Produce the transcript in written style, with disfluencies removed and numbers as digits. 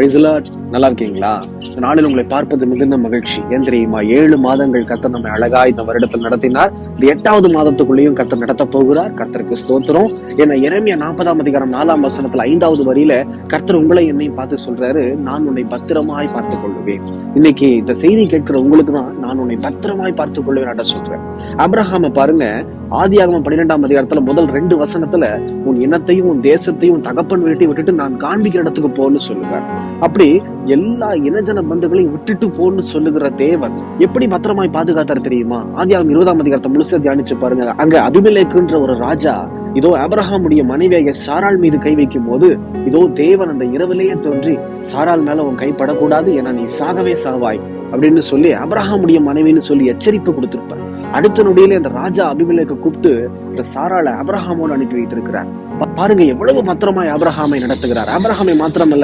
Praise the Lord. நல்லா இருக்கீங்களா? இந்த நாளில் உங்களை பார்ப்பது மிகுந்த மகிழ்ச்சி. ஏன் தெரியுமா? 7 மாதங்கள் கர்த்தர் நம்மை அழகா இந்த வருடத்தில் நடத்தினார். இந்த 8வது மாதத்துக்குள்ளேயும் கர்த்தர் நடத்த போகிறார். கர்த்தருக்கு ஸ்தோத்திரம். ஏன்னா எரேமியா 40ஆம் அதிகாரம் 4ஆம் வசனத்துல 5வது வரியில கர்த்தர் உங்களை என்னையும் பார்த்து சொல்றாரு, நான் உன்னை பத்திரமாய் பார்த்துக் கொள்ளுவேன். இன்னைக்கு இந்த செய்தி கேட்கிற உங்களுக்கு தான் நான் உன்னை பத்திரமாய் பார்த்துக் கொள்வேன் சொல்றேன். ஆபிரகாம பாருங்க, ஆதியாகமம் 12ஆம் அதிகாரத்துல முதல் 2 வசனத்துல உன் இனத்தையும் உன் தேசத்தையும் உன் தகப்பன் வீட்டையும் விட்டுட்டு நான் காண்பிக்கிற இடத்துக்கு போன்னு சொல்லுவேன். அப்படி எல்லா இனஜன பந்துகளையும் விட்டுட்டு போன்னு சொல்லுகிற தேவன் எப்படி பத்திரமாய் பாதுகாத்தார் தெரியுமா? ஆதியாகமம் 20ஆம் அதிகாரத்தை முழுசா தியானிச்சு பாருங்க. அங்க அபிமெலேக்குன்ற ஒரு ராஜா இதோ ஆபிரகாமுடைய மனைவியாக சாராள் மீது கை வைக்கும் போது இதோ தேவன் அந்த இரவிலேயே தோன்றி சாராள் மேல உன் கை படக்கூடாது, ஏன்னா நீ சாகவே சாவாய் அப்படின்னு சொல்லி ஆபிரகாமுடைய மனைவின்னு சொல்லி எச்சரிப்பு கொடுத்திருப்பார். அடுத்த நொடியிலே அந்த ராஜா அபிமெலேக்கை கூப்பிட்டு இந்த சாராளை ஆபிரகாமோடு அனுப்பி வைத்திருக்கிறார். பாருங்க எவ்வளவு பத்திரமாய் ஆபிரகாமை நடத்துகிறார். ஆபிரகாமை மாத்திரமல்ல,